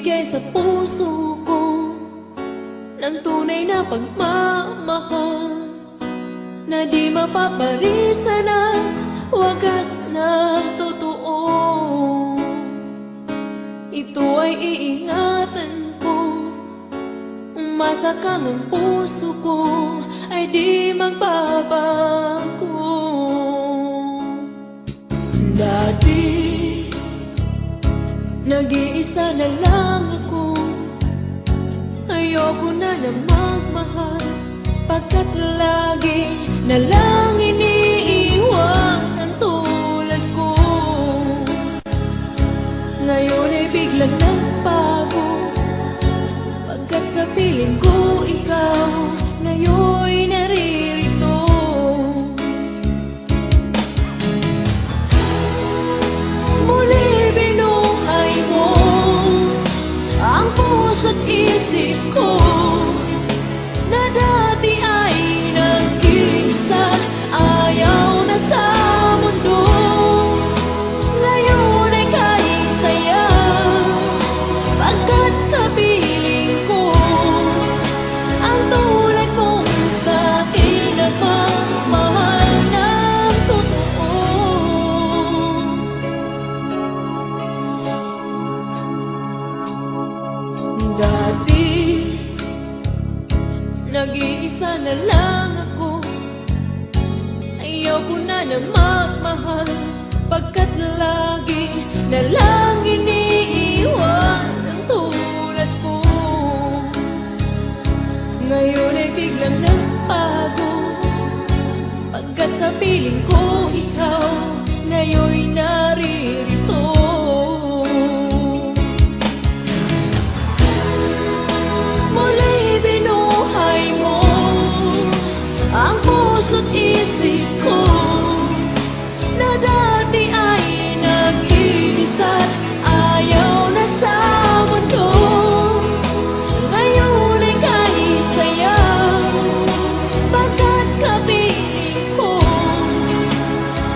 Ibigay sa puso ko ng tunay na pagmamahal na di mapaparisan at wagas na totoo. Ito ay iingatan ko, umasa kang ang puso ko ay di magbabago. Dati nag-iisa na lang ako, ayoko na magmahal, pagkat lagi na lang iniiwan ang tulad ko. Ngayon ay biglang nagbago, pagkat sa piling ko ikaw ngayon'y naririto. Muli binuhay mo ang puso't isip ko na dati ay nag-iisa, ayaw na sa mundo. Ngayon ay kahit saya, pagkat kapiling ko ang tulad mong sa'kin na magmahal ng totoo. Dati nag-iisa na lang ako, ayaw ko na magmahal, pagkat lagi na lang iniiwan ang tulad ko. Ngayon ay biglang nagbago, pagkat sa piling ko ikaw ngayon'y naririto. Muli binuhay mo ang puso't isip ko na dati ay nag-iisa't ayaw na sa mundo. Ngayon ay kahit saya, pagkat kapiling ko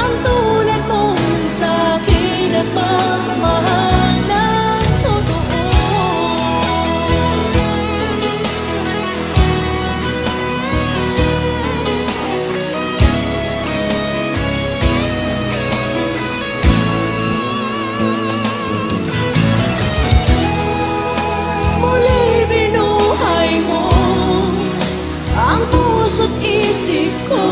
ang tulad mong sa'kin at magmahal ng totoo. Muli binuhay mo ang puso't isip ko